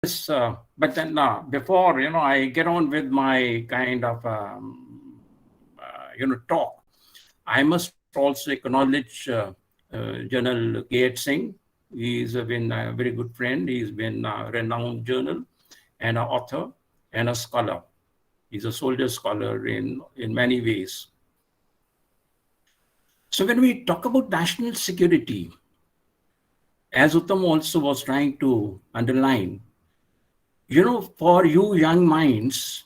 Yes, but then before I get on with my kind of talk, I must also acknowledge General Gate Singh. He's been a very good friend. He's been a renowned journal and an author and a scholar. He's a soldier scholar in many ways. So when we talk about national security, as Uttam also was trying to underline, for you young minds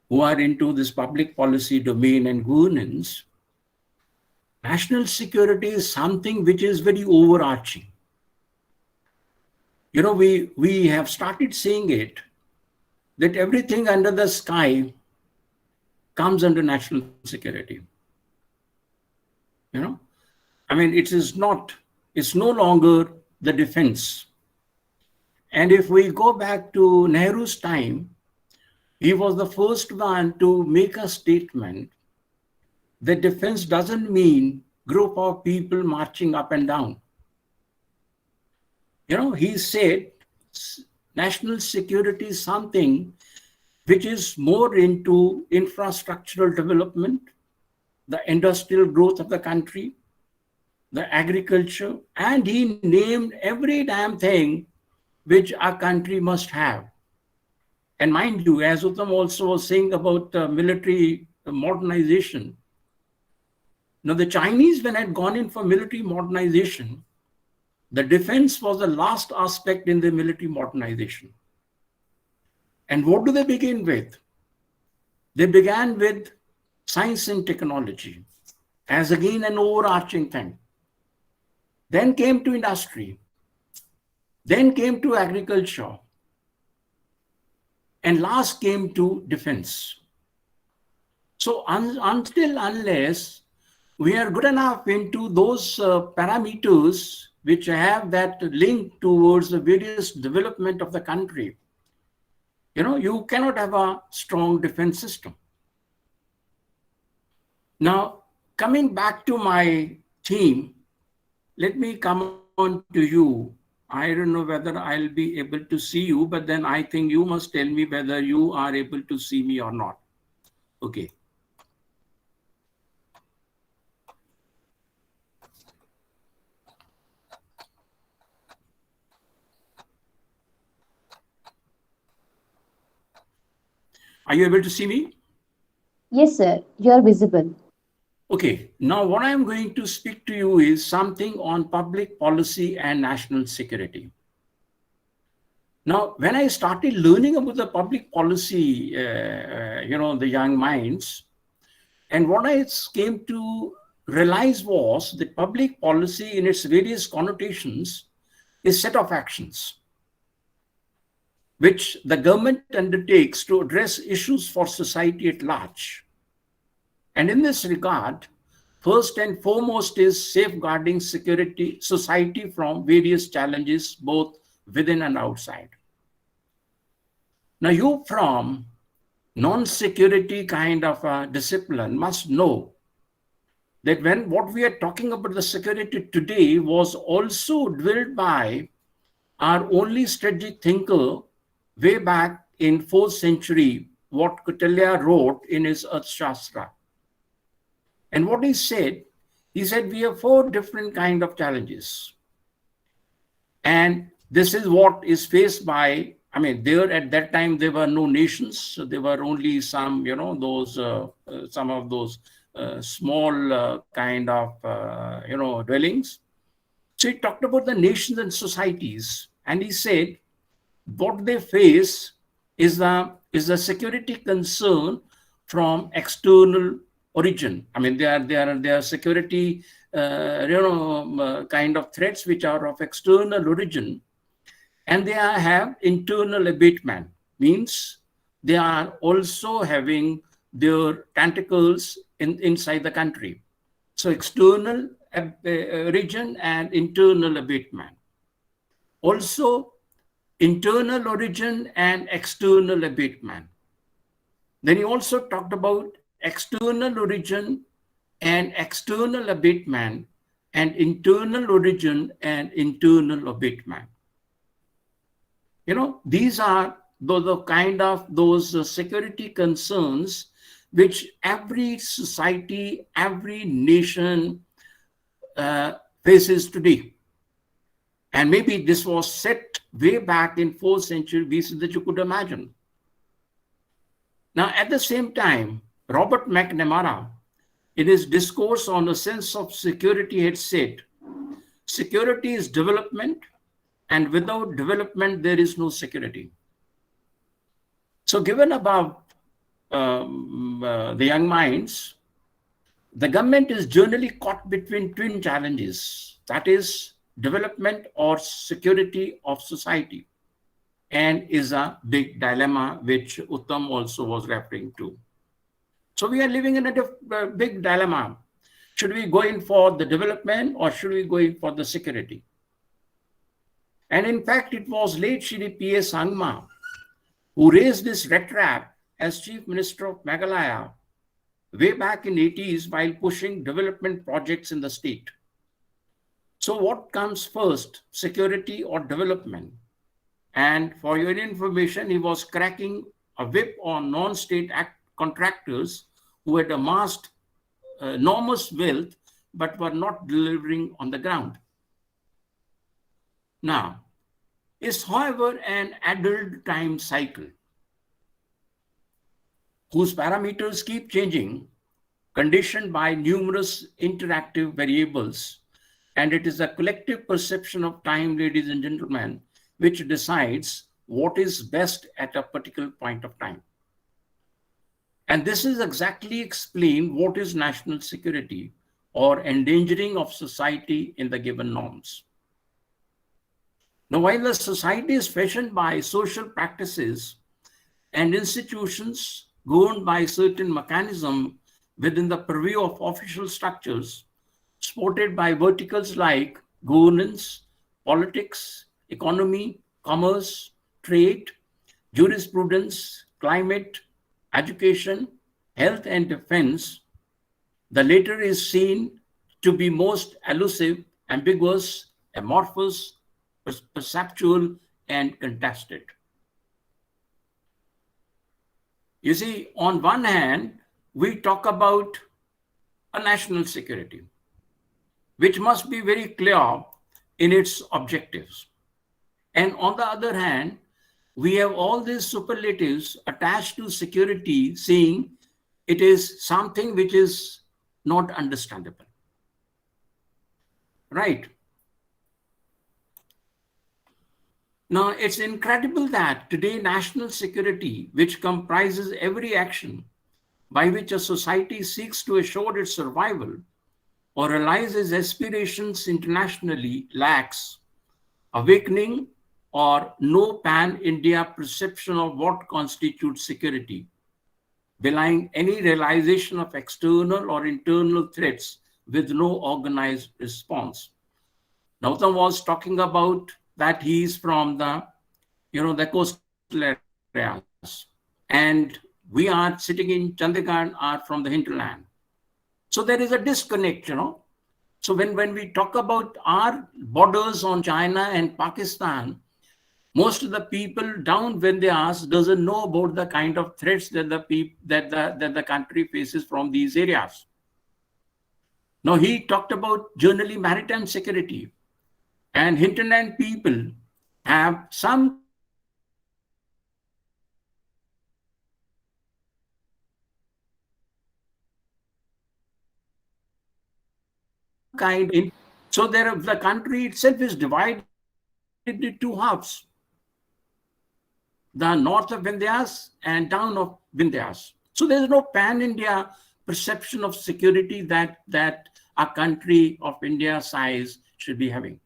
who are into this public policy domain and governance, national security is something which is very overarching. We have started seeing it that everything under the sky comes under national security. You know, I mean, it's no longer the defense. And if we go back to Nehru's time, he was the first one to make a statement that defense doesn't mean group of people marching up and down. He said national security is something which is more into infrastructural development, the industrial growth of the country, the agriculture, and he named every damn thing which a country must have. And mind you, as Uttam also was saying about military modernization, now the Chinese, when had gone in for military modernization, the defense was the last aspect in the military modernization. And what do they begin with? They began with science and technology as again an overarching thing. Then came to industry. Then came to agriculture. And last came to defense. So unless we are good enough into those parameters which have that link towards the various development of the country, you cannot have a strong defense system. Now, coming back to my theme, let me come on to you. I don't know whether I'll be able to see you, but then I think you must tell me whether you are able to see me or not. Okay. Are you able to see me? Yes, sir, you are visible. Okay, now what I'm going to speak to you is something on public policy and national security. Now, when I started learning about the public policy, the young minds, and what I came to realize was that public policy in its various connotations is a set of actions which the government undertakes to address issues for society at large. And in this regard, first and foremost is safeguarding society from various challenges, both within and outside. Now, you from non-security kind of a discipline must know that when what we are talking about the security today was also drilled by our only strategic thinker way back in 4th century, what Kautilya wrote in his Arthashastra. And what he said we have 4 different kind of challenges. And this is what is faced by, there at that time, there were no nations. So there were only some, some of those small kind of, dwellings. So he talked about the nations and societies. And he said, what they face is the security concern from external origin. There are security, kind of threats which are of external origin, and they have internal abatement. Means they are also having their tentacles inside the country. So external origin and internal abatement. Also, internal origin and external abatement. Then he also talked about external origin and external abatement and internal origin and internal abatement. These are the kind of those security concerns which every society, every nation faces today. And maybe this was set way back in 4th century BC that you could imagine. Now, at the same time, Robert McNamara, in his discourse on a sense of security, had said, security is development, and without development, there is no security. So given above the young minds, the government is generally caught between twin challenges, that is, development or security of society, and is a big dilemma which Uttam also was referring to. So we are living in a big dilemma. Should we go in for the development or should we go in for the security? And in fact, it was late Shri P.S. Angma who raised this red trap as Chief Minister of Meghalaya way back in 80s while pushing development projects in the state. So what comes first, security or development? And for your information, he was cracking a whip on non-state contractors who had amassed enormous wealth but were not delivering on the ground. Now, is however an adult time cycle whose parameters keep changing, conditioned by numerous interactive variables, and it is a collective perception of time, ladies and gentlemen, which decides what is best at a particular point of time. And this is exactly explain what is national security or endangering of society in the given norms. Now, while the society is fashioned by social practices and institutions governed by certain mechanism within the purview of official structures, supported by verticals like governance, politics, economy, commerce, trade, jurisprudence, climate, education, health, and defense, the latter is seen to be most elusive, ambiguous, amorphous, perceptual, and contested. You see, on one hand, we talk about a national security, which must be very clear in its objectives. And on the other hand, we have all these superlatives attached to security, saying it is something which is not understandable. Right? Now, it's incredible that today national security, which comprises every action by which a society seeks to assure its survival or realizes aspirations internationally, lacks awakening or no pan-India perception of what constitutes security, belying any realization of external or internal threats with no organized response. Nautam was talking about that he is from the coastal areas, and we are sitting in Chandigarh are from the hinterland. So there is a disconnect, So when we talk about our borders on China and Pakistan, most of the people down Vindhyas doesn't know about the kind of threats that the country faces from these areas. Now he talked about generally maritime security, and hinterland people have some kind in, so the country itself is divided into two halves, the north of Vindhyas and down of Vindhyas. So there's no pan-India perception of security that a country of India size should be having.